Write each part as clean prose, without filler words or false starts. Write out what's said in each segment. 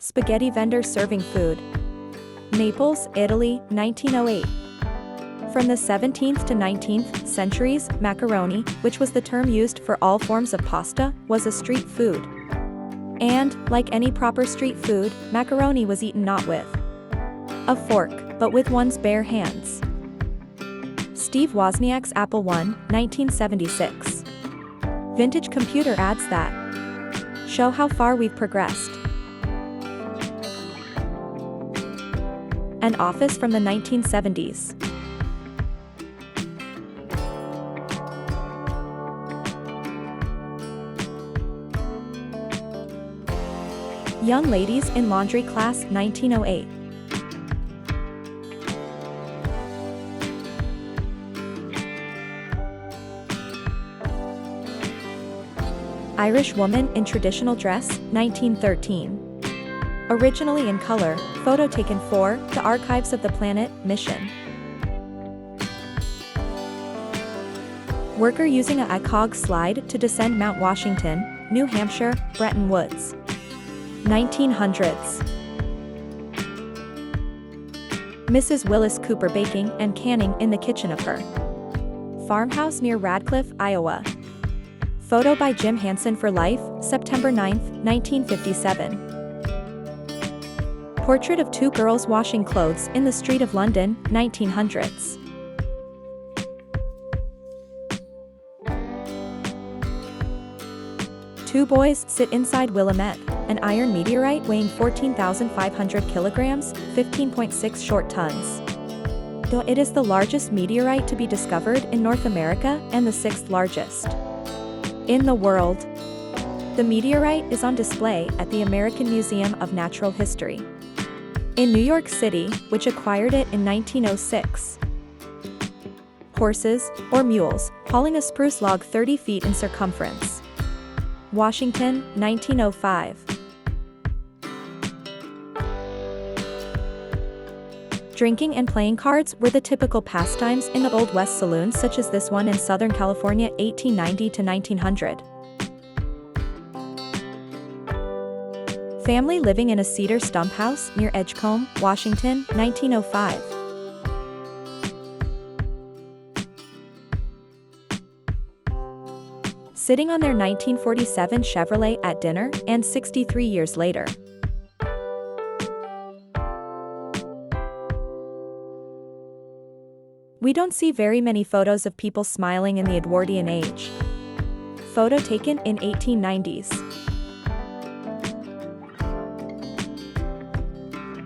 Spaghetti vendor serving food. Naples, Italy, 1908. From the 17th to 19th centuries, macaroni, which was the term used for all forms of pasta, was a street food. And, like any proper street food, macaroni was eaten not with a fork, but with one's bare hands. Steve Wozniak's Apple I, 1976. Vintage computer ads that show how far we've progressed. An office from the 1970s. Young ladies in laundry class, 1908. Irish woman in traditional dress, 1913. Originally in color, photo taken for the Archives of the Planet mission. Worker using a ICOG slide to descend Mount Washington, New Hampshire, Bretton Woods. 1900s. Mrs. Willis Cooper baking and canning in the kitchen of her farmhouse near Radcliffe, Iowa. Photo by Jim Hansen for Life, September 9, 1957. Portrait of two girls washing clothes in the street of London, 1900s. Two boys sit inside Willamette, an iron meteorite weighing 14,500 kilograms, 15.6 short tons. Though it is the largest meteorite to be discovered in North America and the sixth largest in the world. The meteorite is on display at the American Museum of Natural History in New York City, which acquired it in 1906. Horses, or mules, hauling a spruce log 30 feet in circumference. Washington, 1905. Drinking and playing cards were the typical pastimes in the Old West saloons, such as this one in Southern California, 1890 to 1900. Family living in a cedar stump house near Edgecombe, Washington, 1905. Sitting on their 1947 Chevrolet at dinner, and 63 years later. We don't see very many photos of people smiling in the Edwardian age. Photo taken in 1890s.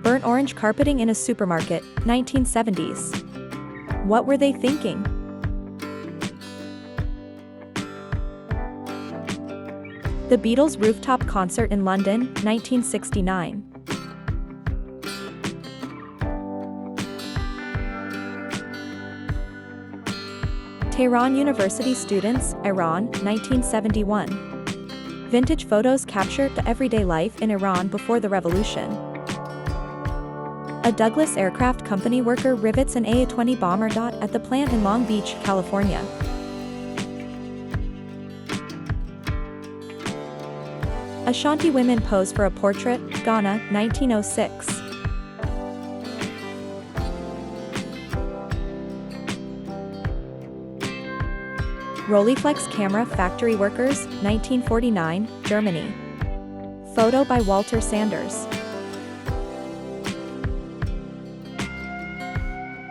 Burnt orange carpeting in a supermarket, 1970s. What were they thinking? The Beatles' rooftop concert in London, 1969. Tehran University students, Iran, 1971. Vintage photos capture the everyday life in Iran before the revolution. A Douglas Aircraft Company worker rivets an A-20 bomber at the plant in Long Beach, California. Ashanti women pose for a portrait, Ghana, 1906. Rolleiflex camera factory workers, 1949, Germany. Photo by Walter Sanders.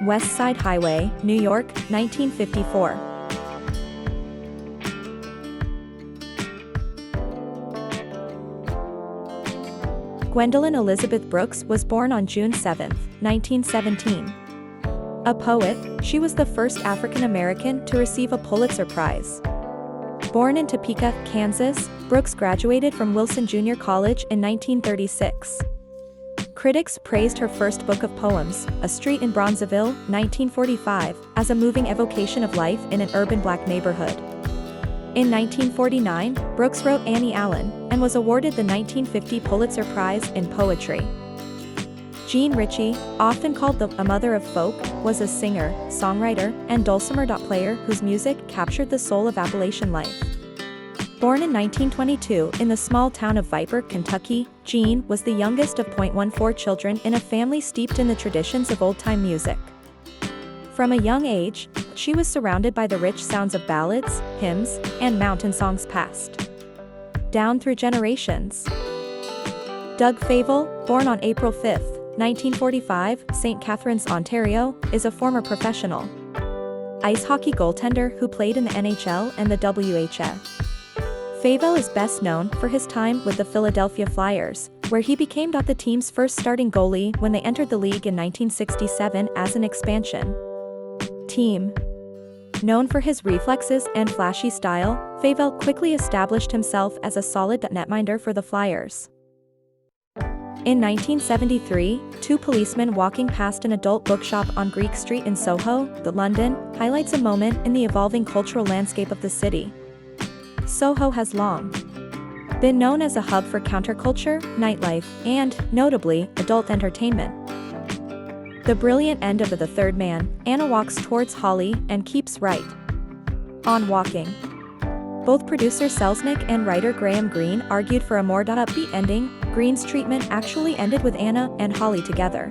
West Side Highway, New York, 1954. Gwendolyn Elizabeth Brooks was born on June 7, 1917. A poet, she was the first African American to receive a Pulitzer Prize. Born in Topeka, Kansas, Brooks graduated from Wilson Junior College in 1936. Critics praised her first book of poems, A Street in Bronzeville, 1945, as a moving evocation of life in an urban black neighborhood. In 1949, Brooks wrote Annie Allen, and was awarded the 1950 Pulitzer Prize in Poetry. Jean Ritchie, often called a mother of folk, was a singer, songwriter, and dulcimer player whose music captured the soul of Appalachian life. Born in 1922 in the small town of Viper, Kentucky, Jean was the youngest of 0.14 children in a family steeped in the traditions of old-time music. From a young age, she was surrounded by the rich sounds of ballads, hymns, and mountain songs passed down through generations. Doug Favell, born on April 5, 1945, St. Catharines, Ontario, is a former professional ice hockey goaltender who played in the NHL and the WHL. Favell is best known for his time with the Philadelphia Flyers, where he became the team's first starting goalie when they entered the league in 1967 as an expansion team. Known for his reflexes and flashy style, Favell quickly established himself as a solid netminder for the Flyers. In 1973, two policemen walking past an adult bookshop on Greek Street in Soho, London, highlights a moment in the evolving cultural landscape of the city. Soho has long been known as a hub for counterculture, nightlife, and, notably, adult entertainment. The brilliant end of The Third Man, Anna walks towards Holly and keeps right on walking. Both producer Selznick and writer Graham Greene argued for a more upbeat ending. Greene's treatment actually ended with Anna and Holly together.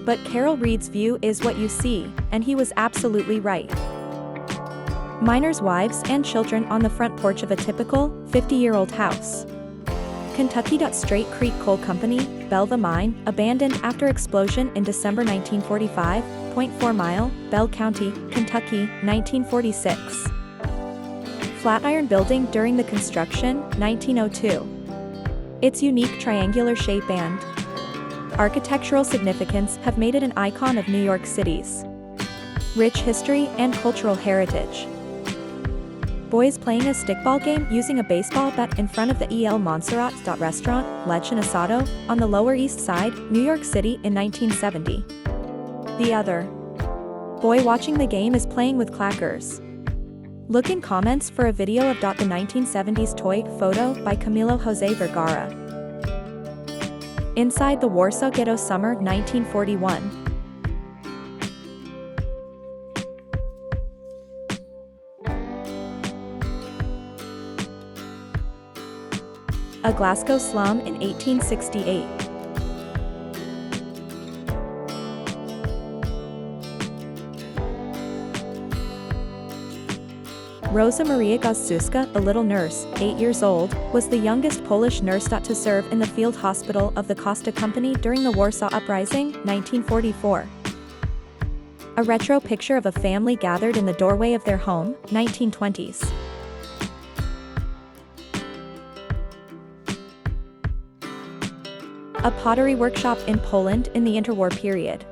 But Carol Reed's view is what you see, and he was absolutely right. Miners' wives and children on the front porch of a typical, 50-year-old house. Kentucky. Straight Creek Coal Company, Belva Mine, abandoned after explosion in December 1945, 0.4 mile, Bell County, Kentucky, 1946. Flatiron Building during the construction, 1902. Its unique triangular shape and architectural significance have made it an icon of New York City's rich history and cultural heritage. Boys playing a stickball game using a baseball bat in front of the El Montserrat restaurant, Lech and Asado, on the Lower East Side, New York City in 1970. The other boy watching the game is playing with clackers. Look in comments for a video of the 1970s toy photo by Camilo Jose Vergara. Inside the Warsaw Ghetto, summer 1941. A Glasgow slum in 1868. Rosa Maria Goszuska, a little nurse, 8 years old, was the youngest Polish nurse to serve in the field hospital of the Costa Company during the Warsaw Uprising, 1944. A retro picture of a family gathered in the doorway of their home, 1920s. A pottery workshop in Poland in the interwar period.